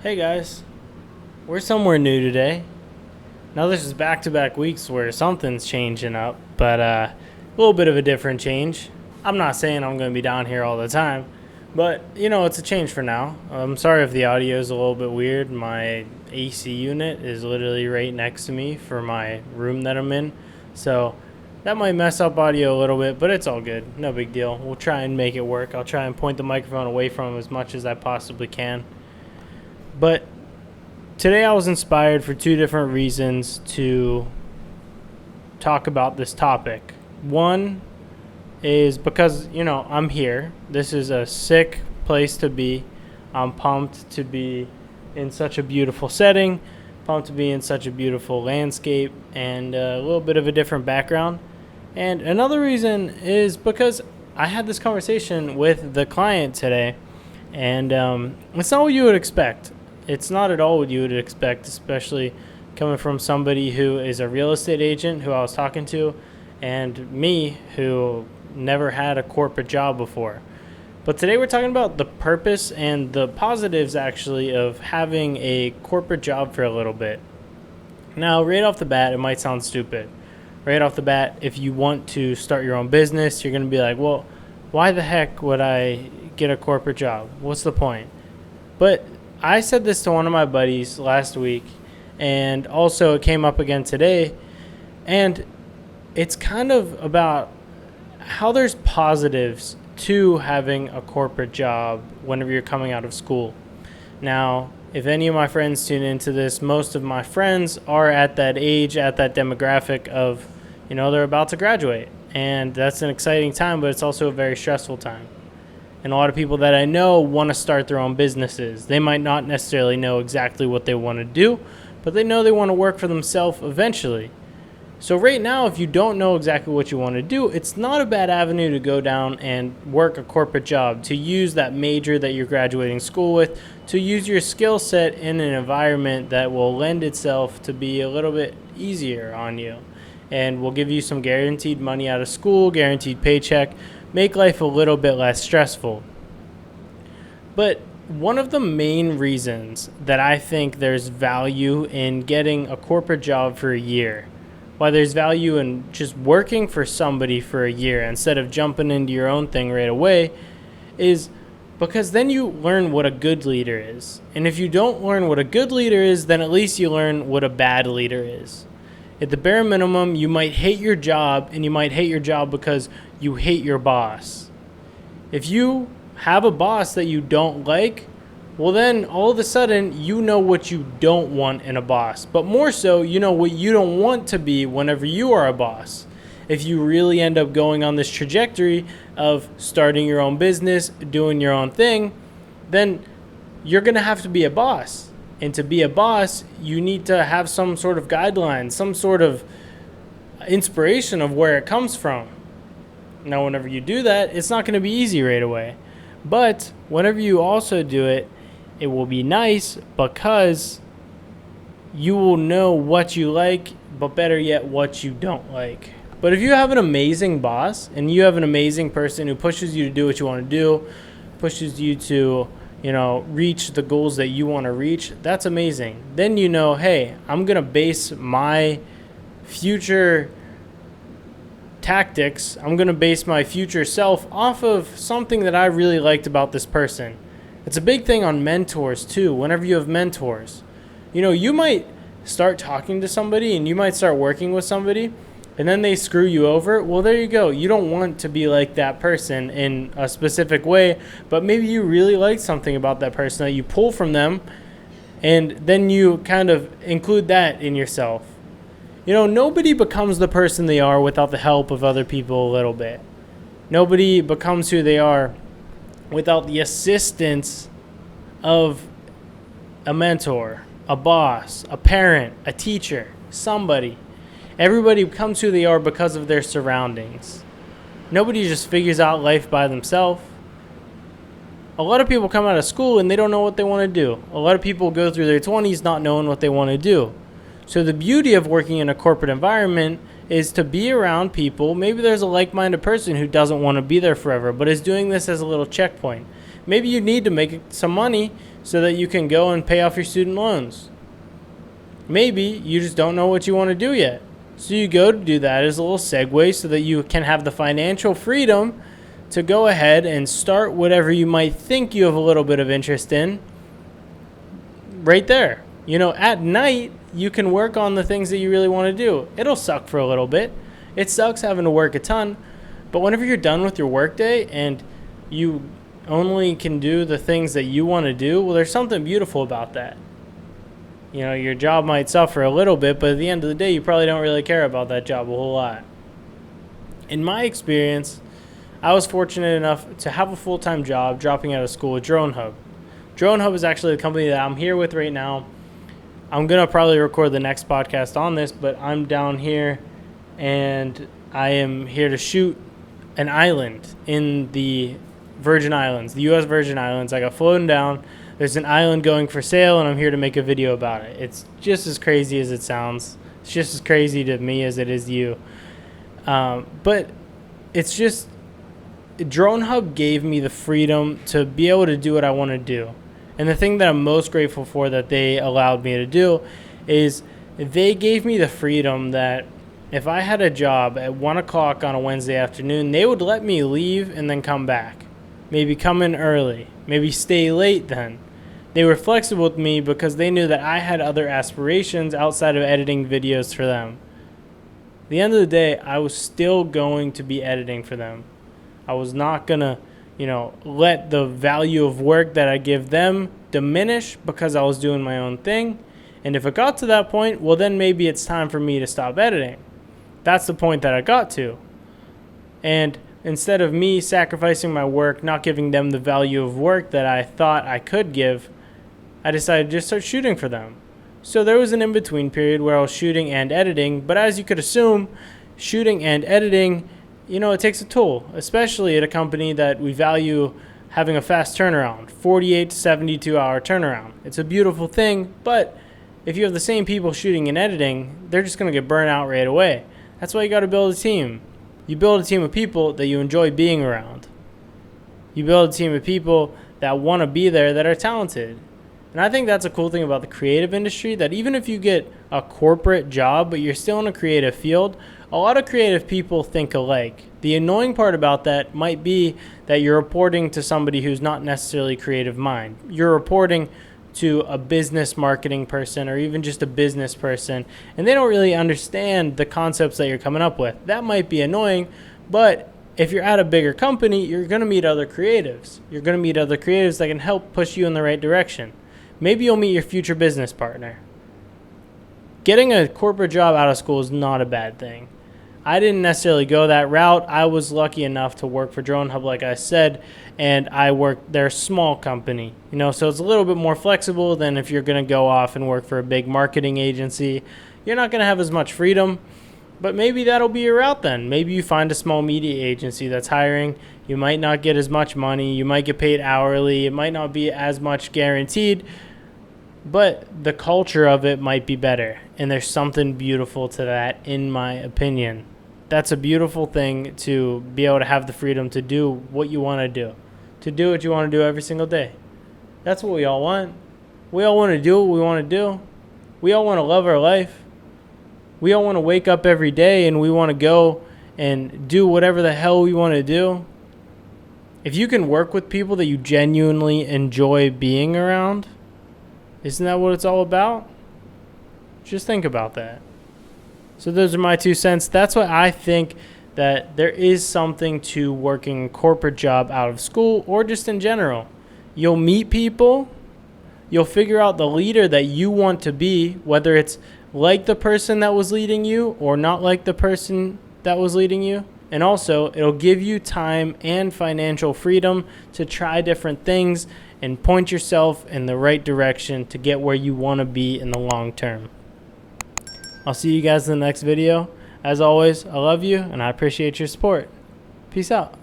Hey guys, we're somewhere new today. Now this is back-to-back weeks where something's changing up, but a little bit of a different change. I'm not saying I'm going to be down here all the time, but it's a change for now. I'm sorry if the audio is a little bit weird. My AC unit is literally right next to me for my room that I'm in, so that might mess up audio a little bit, but it's all good. No big deal. We'll try and make it work. I'll try and point the microphone away from him as much as I possibly can. But today I was inspired for two different reasons to talk about this topic. One is because, I'm here. This is a sick place to be. I'm pumped to be in such a beautiful setting, pumped to be in such a beautiful landscape, and a little bit of a different background. And another reason is because I had this conversation with the client today, and it's not what you would expect. It's not at all what you would expect, especially coming from somebody who is a real estate agent who I was talking to, and me who never had a corporate job before. But today we're talking about the purpose and the positives actually of having a corporate job for a little bit. Now, right off the bat, it might sound stupid. Right off the bat, if you want to start your own business, you're going to be like, well, why the heck would I get a corporate job? What's the point? But I said this to one of my buddies last week, and also it came up again today, and it's kind of about how there's positives to having a corporate job whenever you're coming out of school. Now, if any of my friends tune into this, most of my friends are at that age, at that demographic of, they're about to graduate, and that's an exciting time, but it's also a very stressful time. And a lot of people that I know want to start their own businesses. They might not necessarily know exactly what they want to do, but they know they want to work for themselves eventually. So right now, if you don't know exactly what you want to do, it's not a bad avenue to go down and work a corporate job, to use that major that you're graduating school with, to use your skill set in an environment that will lend itself to be a little bit easier on you. And will give you some guaranteed money out of school, guaranteed paycheck, make life a little bit less stressful. But one of the main reasons that I think there's value in getting a corporate job for a year, why there's value in just working for somebody for a year instead of jumping into your own thing right away, is because then you learn what a good leader is. And if you don't learn what a good leader is, then at least you learn what a bad leader is. At the bare minimum, you might hate your job, and you might hate your job because you hate your boss. If you have a boss that you don't like, well then all of a sudden you know what you don't want in a boss. But more so, you know what you don't want to be whenever you are a boss. If you really end up going on this trajectory of starting your own business, doing your own thing, then you're going to have to be a boss. And to be a boss, you need to have some sort of guideline, some sort of inspiration of where it comes from. Now, whenever you do that, it's not going to be easy right away. But whenever you also do it, it will be nice because you will know what you like, but better yet, what you don't like. But if you have an amazing boss and you have an amazing person who pushes you to do what you want to do, pushes you to reach the goals that you want to reach, that's amazing. Then hey, I'm going to base my future tactics, I'm going to base my future self off of something that I really liked about this person. It's a big thing on mentors too. Whenever you have mentors, you might start talking to somebody and you might start working with somebody, and then they screw you over. Well, there you go. You don't want to be like that person in a specific way, but maybe you really like something about that person that you pull from them, and then you kind of include that in yourself. Nobody becomes the person they are without the help of other people a little bit. Nobody becomes who they are without the assistance of a mentor, a boss, a parent, a teacher, somebody. Everybody becomes who they are because of their surroundings. Nobody just figures out life by themselves. A lot of people come out of school and they don't know what they want to do. A lot of people go through their 20s not knowing what they want to do. So the beauty of working in a corporate environment is to be around people. Maybe there's a like-minded person who doesn't want to be there forever, but is doing this as a little checkpoint. Maybe you need to make some money so that you can go and pay off your student loans. Maybe you just don't know what you want to do yet. So you go to do that as a little segue so that you can have the financial freedom to go ahead and start whatever you might think you have a little bit of interest in right there. At night, you can work on the things that you really want to do. It'll suck for a little bit. It sucks having to work a ton. But whenever you're done with your workday and you only can do the things that you want to do, well, there's something beautiful about that. Your job might suffer a little bit, but at the end of the day, you probably don't really care about that job a whole lot. In my experience, I was fortunate enough to have a full-time job dropping out of school with Drone Hub. Drone Hub is actually the company that I'm here with right now. I'm going to probably record the next podcast on this, but I'm down here and I am here to shoot an island in the Virgin Islands, the U.S. Virgin Islands. I got flown down. There's an island going for sale, and I'm here to make a video about it. It's just as crazy as it sounds. It's just as crazy to me as it is to you. But it's just, Drone Hub gave me the freedom to be able to do what I want to do. And the thing that I'm most grateful for that they allowed me to do is they gave me the freedom that if I had a job at 1 o'clock on a Wednesday afternoon, they would let me leave and then come back. Maybe come in early. Maybe stay late then. They were flexible with me because they knew that I had other aspirations outside of editing videos for them. At the end of the day, I was still going to be editing for them. I was not going to, let the value of work that I give them diminish because I was doing my own thing. And if it got to that point, well, then maybe it's time for me to stop editing. That's the point that I got to. And instead of me sacrificing my work, not giving them the value of work that I thought I could give, I decided to just start shooting for them. So there was an in-between period where I was shooting and editing, but as you could assume, shooting and editing, it takes a toll, especially at a company that we value having a fast turnaround, 48 to 72 hour turnaround. It's a beautiful thing, but if you have the same people shooting and editing, they're just going to get burnt out right away. That's why you got to build a team. You build a team of people that you enjoy being around. You build a team of people that want to be there, that are talented. And I think that's a cool thing about the creative industry, that even if you get a corporate job, but you're still in a creative field, a lot of creative people think alike. The annoying part about that might be that you're reporting to somebody who's not necessarily creative mind. You're reporting to a business marketing person or even just a business person, and they don't really understand the concepts that you're coming up with. That might be annoying, but if you're at a bigger company, you're going to meet other creatives. You're going to meet other creatives that can help push you in the right direction. Maybe you'll meet your future business partner. Getting a corporate job out of school is not a bad thing. I didn't necessarily go that route. I was lucky enough to work for Drone Hub, like I said, and I worked, they're a small company, so it's a little bit more flexible than if you're going to go off and work for a big marketing agency. You're not going to have as much freedom, but maybe that'll be your route then. Maybe you find a small media agency that's hiring. You might not get as much money. You might get paid hourly. It might not be as much guaranteed, but the culture of it might be better. And there's something beautiful to that, in my opinion. That's a beautiful thing, to be able to have the freedom to do what you want to do. To do what you want to do every single day. That's what we all want. We all want to do what we want to do. We all want to love our life. We all want to wake up every day and we want to go and do whatever the hell we want to do. If you can work with people that you genuinely enjoy being around, isn't that what it's all about? Just think about that. So those are my 2 cents. That's why I think that there is something to working a corporate job out of school or just in general. You'll meet people. You'll figure out the leader that you want to be, whether it's like the person that was leading you or not like the person that was leading you. And also, it'll give you time and financial freedom to try different things and point yourself in the right direction to get where you want to be in the long term. I'll see you guys in the next video. As always, I love you and I appreciate your support. Peace out.